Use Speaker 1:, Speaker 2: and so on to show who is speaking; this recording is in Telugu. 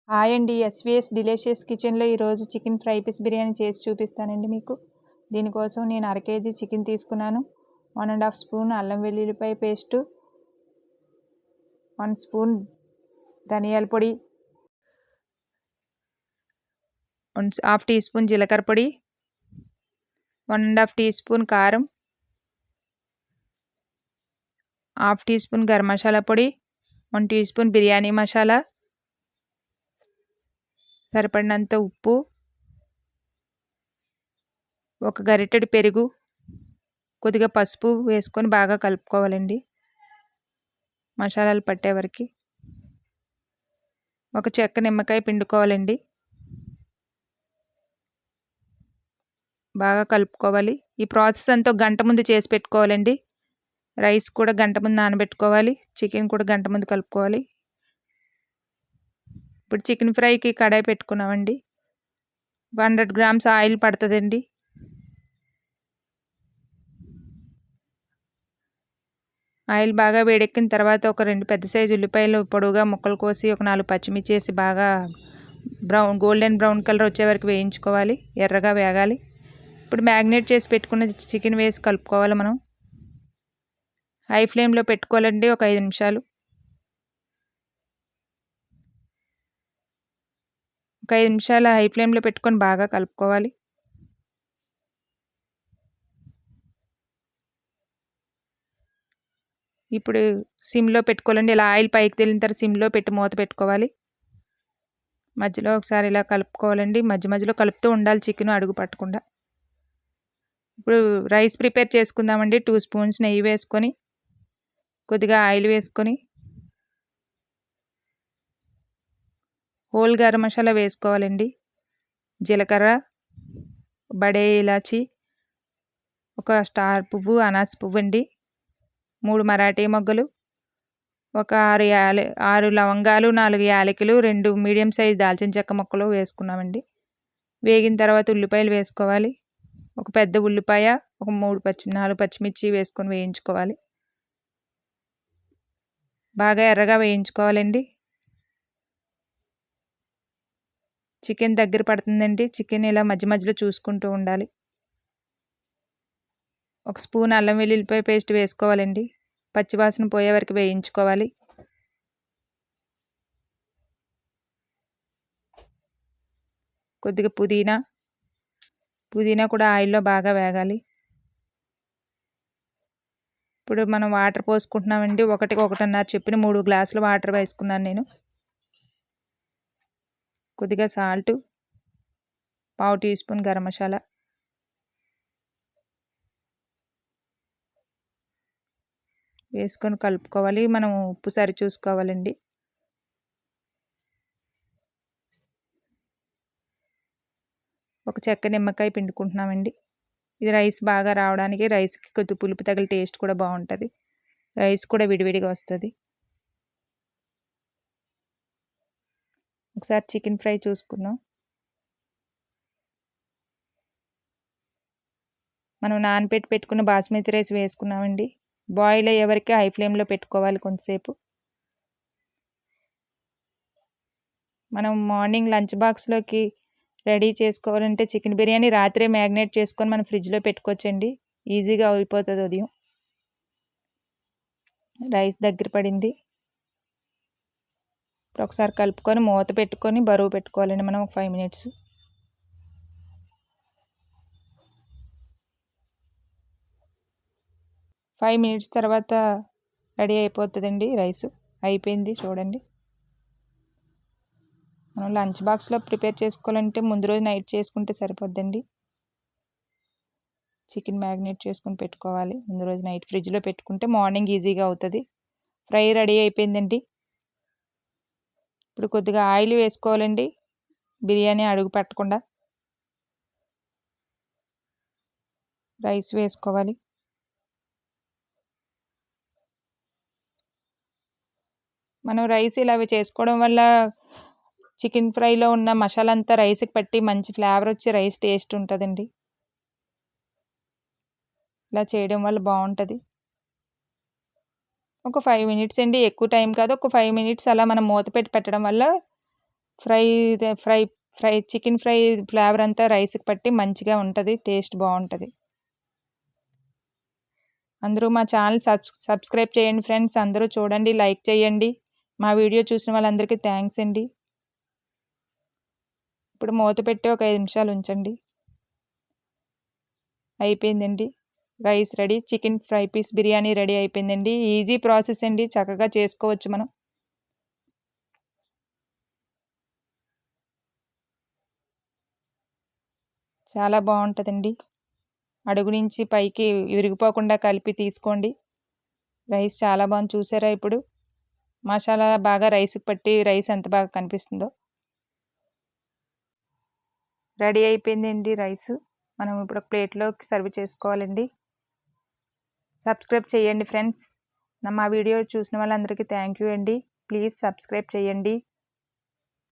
Speaker 1: హాయ్ అండి. ఎస్వీఎస్ డిలీషియస్ కిచెన్లో ఈరోజు చికెన్ ఫ్రై పీస్ బిర్యానీ చేసి చూపిస్తానండి మీకు. దీనికోసం నేను 1/2 kg చికెన్ తీసుకున్నాను. 1½ స్పూన్ అల్లం వెల్లుల్లిపాయ పేస్టు, 1 స్పూన్ ధనియాల పొడి, 1/2 టీ స్పూన్ జీలకర్ర పొడి, 1½ టీ స్పూన్ కారం, 1/2 టీ స్పూన్ గరం మసాలా పొడి, 1 టీ స్పూన్ బిర్యానీ మసాలా, సరిపడినంత ఉప్పు, ఒక గరిటెడు పెరుగు, కొద్దిగా పసుపు వేసుకొని బాగా కలుపుకోవాలండి మసాలాలు పట్టే వరకు. ఒక చెక్క నిమ్మకాయ పిండుకోవాలండి. బాగా కలుపుకోవాలి. ఈ ప్రాసెస్ అంతా గంట ముందు చేసి పెట్టుకోవాలండి. రైస్ కూడా గంట ముందు నానబెట్టుకోవాలి. చికెన్ కూడా గంట ముందు కలుపుకోవాలి. ఇప్పుడు చికెన్ ఫ్రైకి కడాయి పెట్టుకున్నామండి. 100 గ్రామ్స్ ఆయిల్ పడుతుందండి. ఆయిల్ బాగా వేడెక్కిన తర్వాత ఒక 2 పెద్ద సైజు ఉల్లిపాయలు పొడవుగా ముక్కలు కోసి, ఒక 4 పచ్చిమిర్చి వేసి బాగా గోల్డెన్ బ్రౌన్ కలర్ వచ్చే వరకు వేయించుకోవాలి. ఎర్రగా వేగాలి. ఇప్పుడు మ్యాగ్నేట్ చేసి పెట్టుకున్న చికెన్ వేసి కలుపుకోవాలి. మనం హై ఫ్లేమ్లో పెట్టుకోవాలండి. ఒక 5 నిమిషాలు. ఒక 5 నిమిషాలు హై ఫ్లేమ్లో పెట్టుకొని బాగా కలుపుకోవాలి. ఇప్పుడు సిమ్లో పెట్టుకోవాలండి. ఇలా ఆయిల్ పైకి తేలిన తర్వాత సిమ్లో పెట్టి మూత పెట్టుకోవాలి. మధ్యలో ఒకసారి ఇలా కలుపుకోవాలండి. మధ్య మధ్యలో కలుపుతూ ఉండాలి చికెన్ అడుగు పట్టకుండా. ఇప్పుడు రైస్ ప్రిపేర్ చేసుకుందామండి. 2 స్పూన్స్ నెయ్యి వేసుకొని, కొద్దిగా ఆయిల్ వేసుకొని, హోల్ గరం మసాలా వేసుకోవాలండి. జీలకర్ర, బడే ఇలాచి, ఒక స్టార్ పువ్వు, అనాస పువ్వు అండి, 3 మరాఠీ మొగ్గలు, ఒక 6 లవంగాలు, 4 యాలకులు, 2 మీడియం సైజ్ దాల్చిన చెక్క ముక్కలు వేసుకున్నామండి. వేగిన తర్వాత ఉల్లిపాయలు వేసుకోవాలి. ఒక పెద్ద ఉల్లిపాయ, ఒక 4 పచ్చిమిర్చి వేసుకొని వేయించుకోవాలి. బాగా ఎర్రగా వేయించుకోవాలండి. చికెన్ దగ్గర పడుతుందండి. చికెన్ ఇలా మధ్య మధ్యలో చూసుకుంటూ ఉండాలి. ఒక స్పూన్ అల్లం వెల్లుల్లిపాయ పేస్ట్ వేసుకోవాలండి. పచ్చివాసన పోయే వరకు వేయించుకోవాలి. కొద్దిగా పుదీనా కూడా ఆయిల్లో బాగా వేగాలి. ఇప్పుడు మనం వాటర్ పోసుకుంటున్నామండి. 1-1.5 చెప్పిన 3 గ్లాసులు వాటర్ వేసుకున్నాను నేను. కొద్దిగా salt, 1/2 teaspoon garam masala, వేసుకొని కలుపుకోవాలి. మనం ఉప్పు సరి చూసుకోవాలండి. ఒక చెక్క నిమ్మకాయ పిండుకుంటున్నామండి. ఇది రైస్ బాగా రావడానికి, రైస్కి కొద్ది పులుపు తగిలి టేస్ట్ కూడా బాగుంటుంది. రైస్ కూడా విడివిడిగా వస్తుంది. ఒకసారి చికెన్ ఫ్రై చూసుకుందాం. మనం నానబెట్టి పెట్టుకున్న బాస్మతి రైస్ వేసుకున్నామండి. బాయిల్ అయ్యే వరకు హై ఫ్లేమ్లో పెట్టుకోవాలి కొంతసేపు. మనం మార్నింగ్ లంచ్ బాక్స్లోకి రెడీ చేసుకోవాలంటే చికెన్ బిర్యానీ రాత్రే మ్యాగ్నేట్ చేసుకొని మనం ఫ్రిడ్జ్లో పెట్టుకోవచ్చండి. ఈజీగా అయిపోతుంది ఉదయం. రైస్ దగ్గర పడింది. ఇప్పుడు ఒకసారి కలుపుకొని మూత పెట్టుకొని బరువు పెట్టుకోవాలండి మనం 5 మినిట్స్. ఫైవ్ మినిట్స్ తర్వాత రెడీ అయిపోతుందండి. రైస్ అయిపోయింది చూడండి. మనం లంచ్ బాక్స్లో ప్రిపేర్ చేసుకోవాలంటే ముందు రోజు నైట్ చేసుకుంటే సరిపోద్దండి. చికెన్ మ్యాగ్నేట్ చేసుకొని పెట్టుకోవాలి. ముందు రోజు నైట్ ఫ్రిడ్జ్లో పెట్టుకుంటే మార్నింగ్ ఈజీగా అవుతుంది. ఫ్రై రెడీ అయిపోయిందండి. ఇప్పుడు కొద్దిగా ఆయిల్ వేసుకోవాలండి, బిర్యానీ అడుగు పట్టకుండా. రైస్ వేసుకోవాలి. మనం రైస్ ఇలా చేసుకోవడం వల్ల చికెన్ ఫ్రైలో ఉన్న మసాలా అంతా రైస్కి పట్టి మంచి ఫ్లేవర్ వచ్చి రైస్ టేస్ట్ ఉంటుందండి. ఇలా చేయడం వల్ల బాగుంటుంది. ఒక 5 మినిట్స్ అండి, ఎక్కువ టైం కాదు. ఒక 5 మినిట్స్ అలా మనం మూత పెట్టి పెట్టడం వల్ల చికెన్ ఫ్రై ఫ్లేవర్ అంతా రైస్కి పట్టి మంచిగా ఉంటుంది, టేస్ట్ బాగుంటుంది. అందరూ మా ఛానల్ సబ్స్క్రైబ్ చేయండి ఫ్రెండ్స్. అందరూ చూడండి, లైక్ చేయండి. మా వీడియో చూసిన వాళ్ళందరికీ థ్యాంక్స్ అండి. ఇప్పుడు మూత పెట్టి ఒక 5 నిమిషాలు ఉంచండి. అయిపోయిందండి, rice ready. Chicken fry piece biryani ready అయిపోయిందండి. ఈజీ ప్రాసెస్ అండి, చక్కగా చేసుకోవచ్చు మనం. చాలా బాగుంటుందండి. అడుగు నుంచి పైకి విరిగిపోకుండా కలిపి తీసుకోండి. రైస్ చాలా బాగుంది, చూసారా? ఇప్పుడు మసాలా బాగా రైస్కి పట్టి రైస్ ఎంత బాగా కనిపిస్తుందో. రెడీ అయిపోయిందండి రైస్. మనం ఇప్పుడు ప్లేట్లోకి సర్వ్ చేసుకోవాలండి. సబ్స్క్రైబ్ చేయండి ఫ్రెండ్స్. మా వీడియో చూసిన వాళ్ళందరికీ థ్యాంక్ యూ అండి. ప్లీజ్ సబ్స్క్రైబ్ చేయండి.